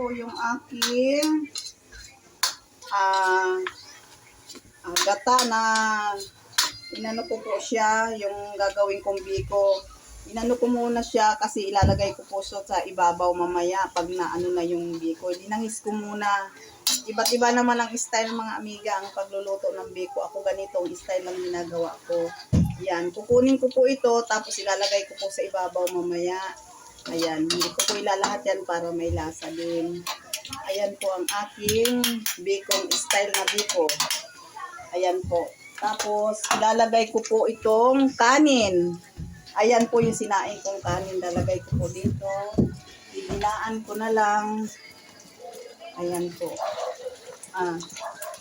po yung aking gata na inano ko po siya, yung gagawin kong biko. Inano ko muna siya kasi ilalagay ko po siya sa ibabaw mamaya pag naano na yung biko. Dinangis ko muna. Iba't iba naman ang style mga amiga ang pagluluto ng biko. Ako ganitong style lang ginagawa ko. Yan, kukunin ko po ito tapos ilalagay ko po sa ibabaw mamaya. Ayan, hindi ko po ilalahat yan para may lasa din. Ayan po ang aking bacon style na biko. Ayan po. Tapos, ilalagay ko po itong kanin. Ayan po yung sinaing kong kanin. Lalagay ko po dito. Hihinaan ko na lang. Ayan po.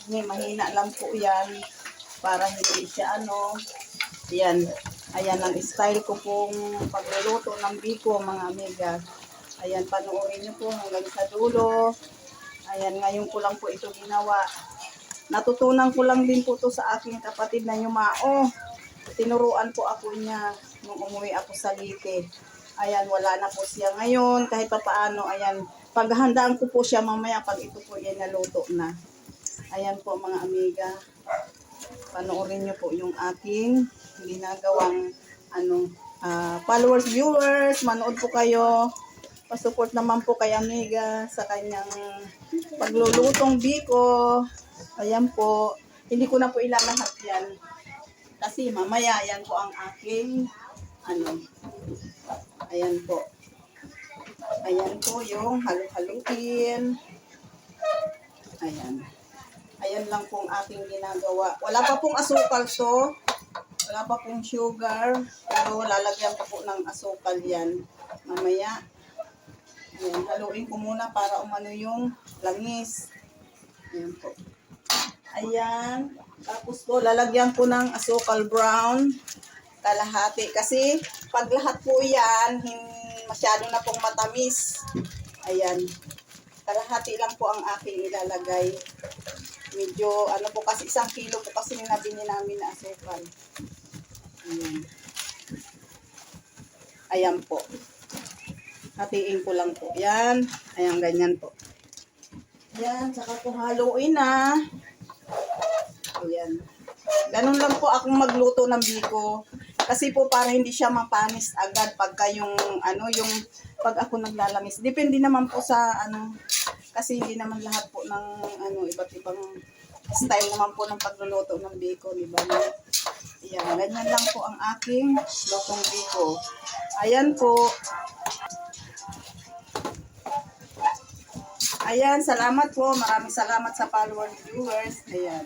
Mahina lang po yan. Para hindi siya Ayan. Ayan ang style ko pong pagluluto ng biko mga amiga. Ayan, panoorin nyo po hanggang sa dulo. Ayan, ngayon ko lang po ito ginawa. Natutunan ko lang din po to sa aking kapatid na yumao. Tinuruan po ako niya nung umuwi ako sa Leyte. Ayan, wala na po siya ngayon. Kahit pa paano, ayan, paghandaan ko po siya mamaya pag ito po yan naluto na. Ayan po mga amiga. Panoorin nyo po yung aking ginagawang followers, viewers, manood po kayo. Pasupport naman po kay amiga sa kanyang paglulutong biko. Ayan po. Hindi ko na po ilalahat yan. Kasi mamaya yan po ang aking ayan po. Ayan po yung halu-haluin. Ayan. Ayan lang pong aking ginagawa. Wala pa pong asukal to. Wala pa pong sugar. Pero lalagyan pa po ng asukal yan. Mamaya. Ayan, haluin ko muna para umano yung langis. Ayan po. Ayan. Tapos po, lalagyan ko ng asukal brown. Kalahati. Kasi, pag lahat po yan, masyado na pong matamis. Ayan. Kalahati lang po ang aking ilalagay. Medyo, po kasi, 1 kilo po kasi nabili namin na asukal. Ayan. Ayan po. Hatiin ko lang po. Yan. Ayan, ganyan po. Yan. Saka po haluin na. Ayan. Ganun lang po akong magluto ng biko. Kasi po para hindi siya mapanis agad pagka yung pag ako naglalamis. Depende naman po sa kasi hindi naman lahat po ng iba't ibang style naman po ng pagluluto ng biko, di ba? Ayan, ganyan lang po ang aking lutong biko. Ayan po. Ayan, salamat po. Maraming salamat sa followers, viewers. Ayan.